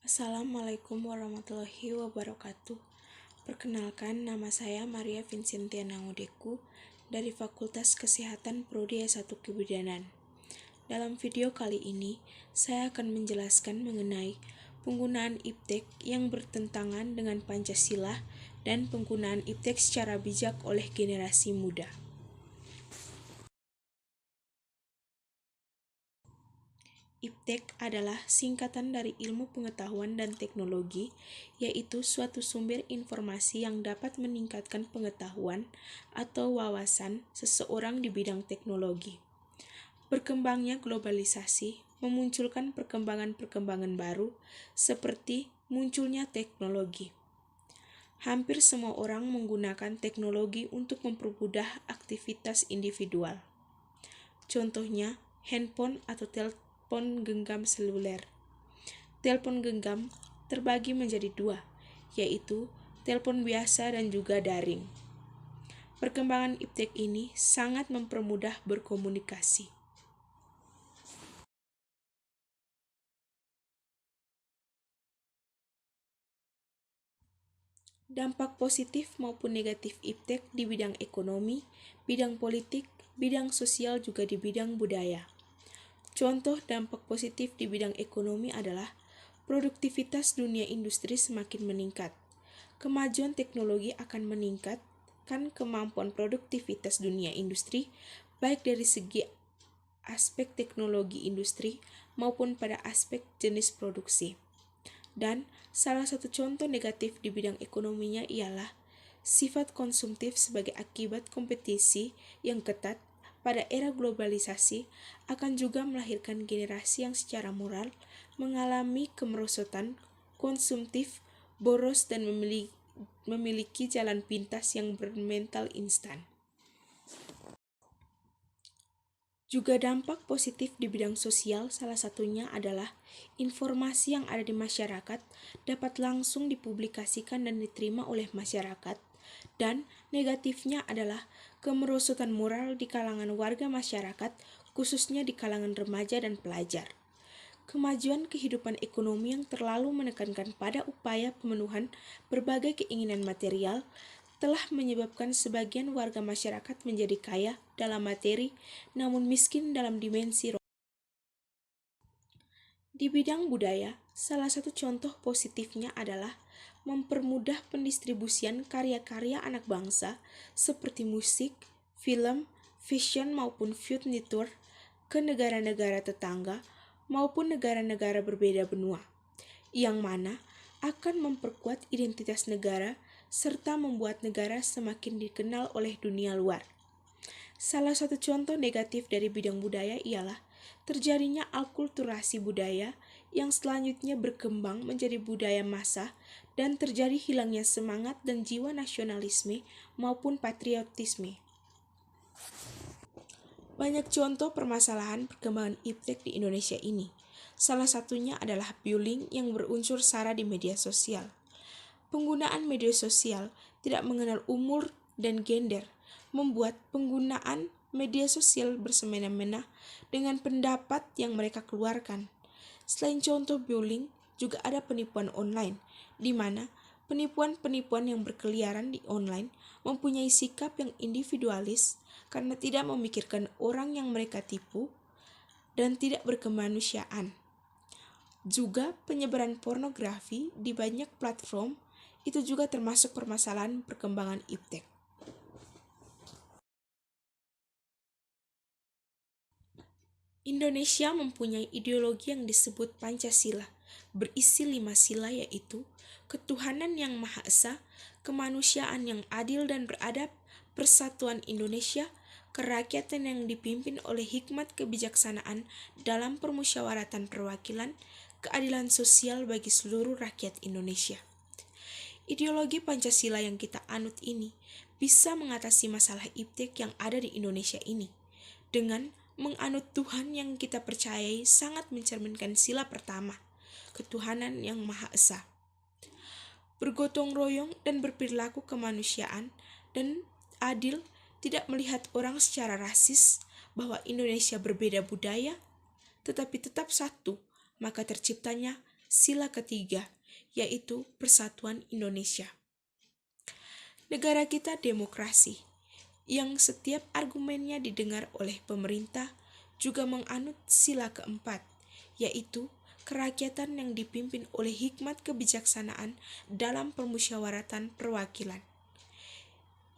Assalamualaikum warahmatullahi wabarakatuh. Perkenalkan, nama saya Maria Vincentiana Ngodeku dari Fakultas Kesehatan Prodi S1 Kebidanan. Dalam video kali ini, saya akan menjelaskan mengenai penggunaan iptek yang bertentangan dengan Pancasila dan penggunaan iptek secara bijak oleh generasi muda. Iptek adalah singkatan dari Ilmu Pengetahuan dan Teknologi, yaitu suatu sumber informasi yang dapat meningkatkan pengetahuan atau wawasan seseorang di bidang teknologi. Berkembangnya globalisasi memunculkan perkembangan-perkembangan baru, seperti munculnya teknologi. Hampir semua orang menggunakan teknologi untuk mempermudah aktivitas individual. Contohnya, handphone atau telepon genggam seluler. Telepon genggam terbagi menjadi dua, yaitu telepon biasa dan juga daring. Perkembangan iptek ini sangat mempermudah berkomunikasi. Dampak positif maupun negatif iptek di bidang ekonomi, bidang politik, bidang sosial juga di bidang budaya. Contoh dampak positif di bidang ekonomi adalah produktivitas dunia industri semakin meningkat. Kemajuan teknologi akan meningkatkan kemampuan produktivitas dunia industri, baik dari segi aspek teknologi industri maupun pada aspek jenis produksi. Dan salah satu contoh negatif di bidang ekonominya ialah sifat konsumtif sebagai akibat kompetisi yang ketat pada era globalisasi akan juga melahirkan generasi yang secara moral mengalami kemerosotan, konsumtif, boros, dan memiliki jalan pintas yang bermental instan. Juga dampak positif di bidang sosial salah satunya adalah informasi yang ada di masyarakat dapat langsung dipublikasikan dan diterima oleh masyarakat, dan negatifnya adalah kemerosotan moral di kalangan warga masyarakat, khususnya di kalangan remaja dan pelajar. Kemajuan kehidupan ekonomi yang terlalu menekankan pada upaya pemenuhan berbagai keinginan material telah menyebabkan sebagian warga masyarakat menjadi kaya dalam materi namun miskin dalam dimensi roh. Di bidang budaya, salah satu contoh positifnya adalah mempermudah pendistribusian karya-karya anak bangsa seperti musik, film, fashion maupun food network ke negara-negara tetangga maupun negara-negara berbeda benua, yang mana akan memperkuat identitas negara serta membuat negara semakin dikenal oleh dunia luar. Salah satu contoh negatif dari bidang budaya ialah terjadinya akulturasi budaya yang selanjutnya berkembang menjadi budaya massa dan terjadi hilangnya semangat dan jiwa nasionalisme maupun patriotisme. Banyak contoh permasalahan perkembangan iptek di Indonesia ini. Salah satunya adalah bullying yang berunsur sara di media sosial. Penggunaan media sosial tidak mengenal umur dan gender, membuat penggunaan media sosial bersemena-mena dengan pendapat yang mereka keluarkan. Selain contoh bullying, juga ada penipuan online, di mana penipuan-penipuan yang berkeliaran di online mempunyai sikap yang individualis karena tidak memikirkan orang yang mereka tipu dan tidak berkemanusiaan. Juga penyebaran pornografi di banyak platform itu juga termasuk permasalahan perkembangan iptek. Indonesia mempunyai ideologi yang disebut Pancasila, berisi 5 sila yaitu ketuhanan yang Maha Esa, kemanusiaan yang adil dan beradab, persatuan Indonesia, kerakyatan yang dipimpin oleh hikmat kebijaksanaan dalam permusyawaratan perwakilan, keadilan sosial bagi seluruh rakyat Indonesia. Ideologi Pancasila yang kita anut ini bisa mengatasi masalah iptek yang ada di Indonesia ini. Dengan menganut Tuhan yang kita percayai sangat mencerminkan sila pertama, ketuhanan yang Maha Esa. Bergotong royong dan berperilaku kemanusiaan dan adil, tidak melihat orang secara rasis, bahwa Indonesia berbeda budaya, tetapi tetap satu, maka terciptanya sila ketiga, yaitu Persatuan Indonesia. Negara kita demokrasi, yang setiap argumennya didengar oleh pemerintah, juga menganut sila keempat, yaitu kerakyatan yang dipimpin oleh hikmat kebijaksanaan dalam permusyawaratan perwakilan.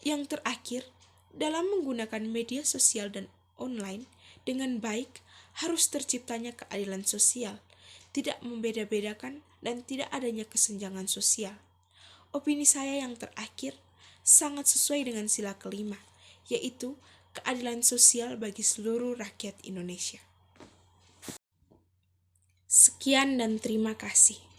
Yang terakhir, dalam menggunakan media sosial dan online dengan baik, harus terciptanya keadilan sosial, tidak membeda-bedakan dan tidak adanya kesenjangan sosial. Opini saya yang terakhir sangat sesuai dengan sila kelima, yaitu keadilan sosial bagi seluruh rakyat Indonesia. Sekian dan terima kasih.